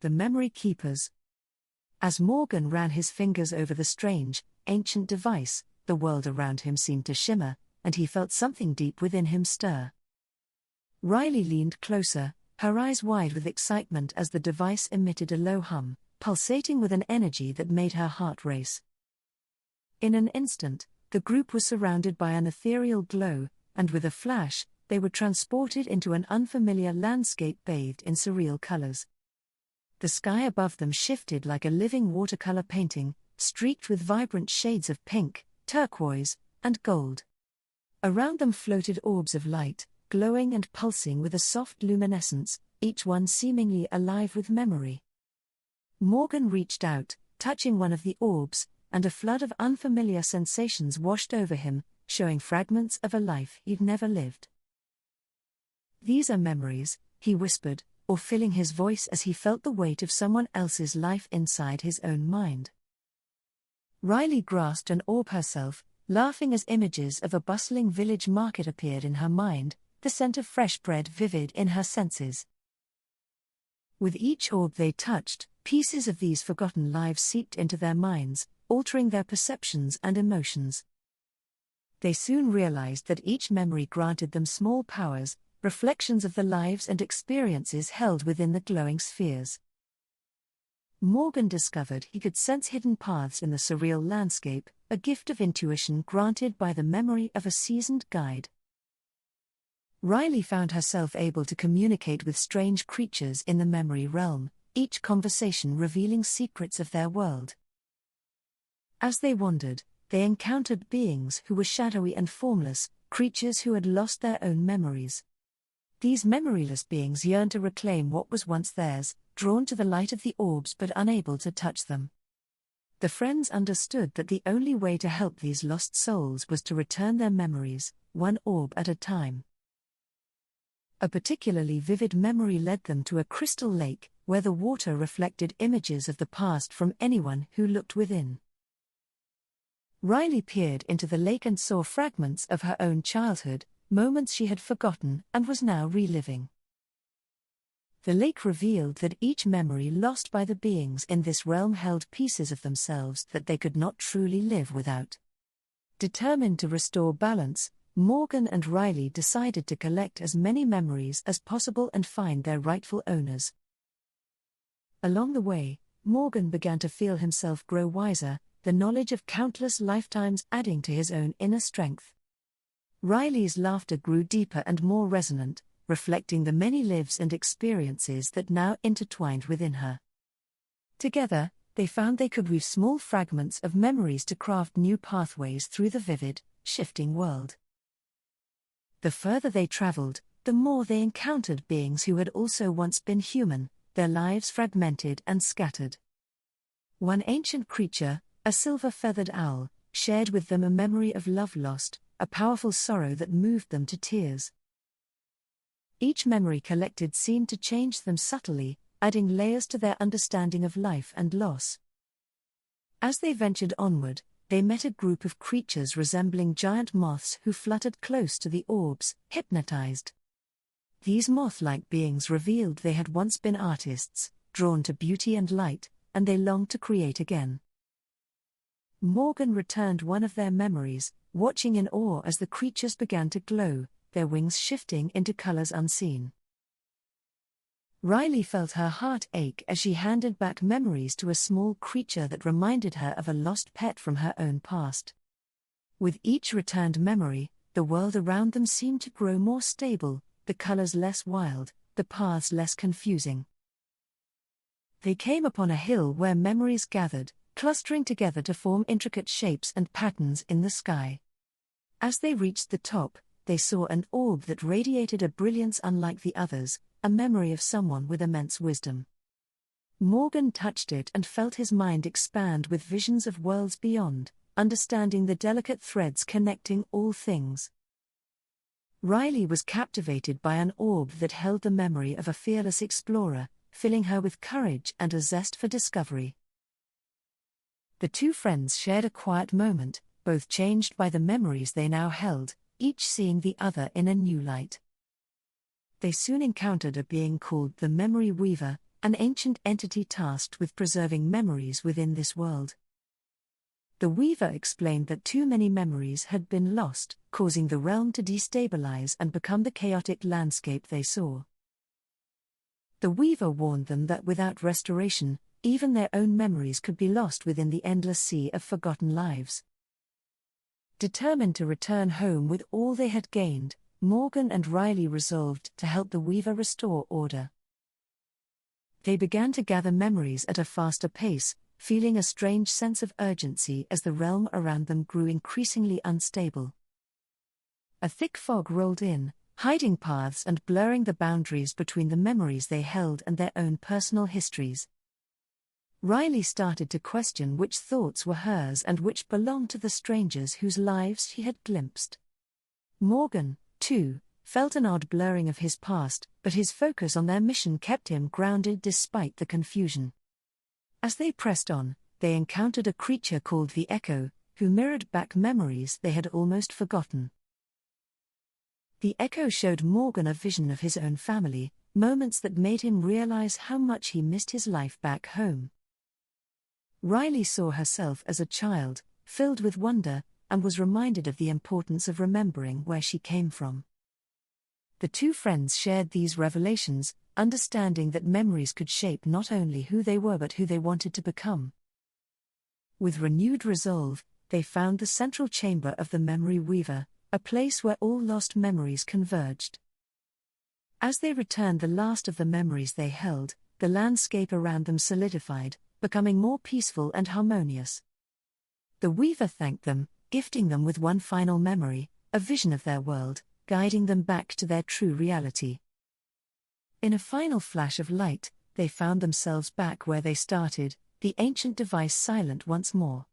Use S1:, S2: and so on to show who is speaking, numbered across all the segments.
S1: the memory keepers. As Morgan ran his fingers over the strange, ancient device, the world around him seemed to shimmer, and he felt something deep within him stir. Riley leaned closer, her eyes wide with excitement as the device emitted a low hum, pulsating with an energy that made her heart race. In an instant, the group was surrounded by an ethereal glow, and with a flash, they were transported into an unfamiliar landscape bathed in surreal colors. The sky above them shifted like a living watercolor painting, streaked with vibrant shades of pink, turquoise, and gold. Around them floated orbs of light, glowing and pulsing with a soft luminescence, each one seemingly alive with memory. Morgan reached out, touching one of the orbs, and a flood of unfamiliar sensations washed over him, showing fragments of a life he'd never lived. "These are memories," he whispered, or filling his voice as he felt the weight of someone else's life inside his own mind. Riley grasped an orb herself, laughing as images of a bustling village market appeared in her mind, the scent of fresh bread vivid in her senses. With each orb they touched, pieces of these forgotten lives seeped into their minds, altering their perceptions and emotions. They soon realized that each memory granted them small powers, reflections of the lives and experiences held within the glowing spheres. Morgan discovered he could sense hidden paths in the surreal landscape, a gift of intuition granted by the memory of a seasoned guide. Riley found herself able to communicate with strange creatures in the memory realm, each conversation revealing secrets of their world. As they wandered, they encountered beings who were shadowy and formless, creatures who had lost their own memories. These memoryless beings yearned to reclaim what was once theirs, drawn to the light of the orbs but unable to touch them. The friends understood that the only way to help these lost souls was to return their memories, one orb at a time. A particularly vivid memory led them to a crystal lake, where the water reflected images of the past from anyone who looked within. Riley peered into the lake and saw fragments of her own childhood, moments she had forgotten and was now reliving. The lake revealed that each memory lost by the beings in this realm held pieces of themselves that they could not truly live without. Determined to restore balance, Morgan and Riley decided to collect as many memories as possible and find their rightful owners. Along the way, Morgan began to feel himself grow wiser, the knowledge of countless lifetimes adding to his own inner strength. Riley's laughter grew deeper and more resonant, reflecting the many lives and experiences that now intertwined within her. Together, they found they could weave small fragments of memories to craft new pathways through the vivid, shifting world. The further they traveled, the more they encountered beings who had also once been human, their lives fragmented and scattered. One ancient creature, a silver-feathered owl, shared with them a memory of love lost, a powerful sorrow that moved them to tears. Each memory collected seemed to change them subtly, adding layers to their understanding of life and loss. As they ventured onward, they met a group of creatures resembling giant moths who fluttered close to the orbs, hypnotized. These moth-like beings revealed they had once been artists, drawn to beauty and light, and they longed to create again. Morgan returned one of their memories, watching in awe as the creatures began to glow, their wings shifting into colors unseen. Riley felt her heart ache as she handed back memories to a small creature that reminded her of a lost pet from her own past. With each returned memory, the world around them seemed to grow more stable, the colors less wild, the paths less confusing. They came upon a hill where memories gathered, clustering together to form intricate shapes and patterns in the sky. As they reached the top, they saw an orb that radiated a brilliance unlike the others, a memory of someone with immense wisdom. Morgan touched it and felt his mind expand with visions of worlds beyond, understanding the delicate threads connecting all things. Riley was captivated by an orb that held the memory of a fearless explorer, filling her with courage and a zest for discovery. The two friends shared a quiet moment, both changed by the memories they now held, each seeing the other in a new light. They soon encountered a being called the Memory Weaver, an ancient entity tasked with preserving memories within this world. The Weaver explained that too many memories had been lost, causing the realm to destabilize and become the chaotic landscape they saw. The Weaver warned them that without restoration, even their own memories could be lost within the endless sea of forgotten lives. Determined to return home with all they had gained, Morgan and Riley resolved to help the Weaver restore order. They began to gather memories at a faster pace, feeling a strange sense of urgency as the realm around them grew increasingly unstable. A thick fog rolled in, hiding paths and blurring the boundaries between the memories they held and their own personal histories. Riley started to question which thoughts were hers and which belonged to the strangers whose lives she had glimpsed. Morgan, too, felt an odd blurring of his past, but his focus on their mission kept him grounded despite the confusion. As they pressed on, they encountered a creature called the Echo, who mirrored back memories they had almost forgotten. The Echo showed Morgan a vision of his own family, moments that made him realize how much he missed his life back home. Riley saw herself as a child, filled with wonder, and was reminded of the importance of remembering where she came from. The two friends shared these revelations, understanding that memories could shape not only who they were but who they wanted to become. With renewed resolve, they found the central chamber of the Memory Weaver, a place where all lost memories converged. As they returned the last of the memories they held, the landscape around them solidified, becoming more peaceful and harmonious. The Weaver thanked them, gifting them with one final memory, a vision of their world, guiding them back to their true reality. In a final flash of light, they found themselves back where they started, the ancient device silent once more.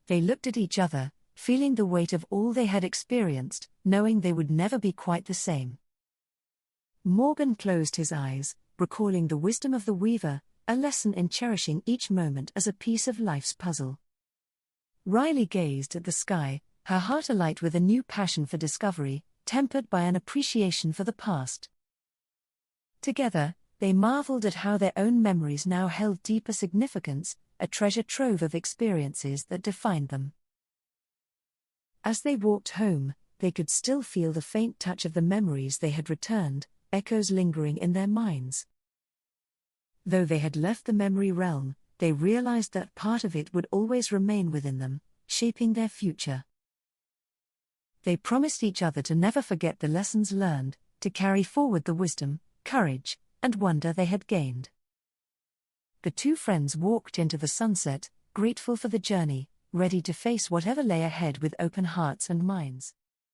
S1: They looked at each other, feeling the weight of all they had experienced, knowing they would never be quite the same. Morgan closed his eyes, recalling the wisdom of the Weaver, a lesson in cherishing each moment as a piece of life's puzzle. Riley gazed at the sky, her heart alight with a new passion for discovery, tempered by an appreciation for the past. Together, they marveled at how their own memories now held deeper significance, a treasure trove of experiences that defined them. As they walked home, they could still feel the faint touch of the memories they had returned, echoes lingering in their minds. Though they had left the memory realm, they realized that part of it would always remain within them, shaping their future. They promised each other to never forget the lessons learned, to carry forward the wisdom, courage, and wonder they had gained. The two friends walked into the sunset, grateful for the journey, ready to face whatever lay ahead with open hearts and minds.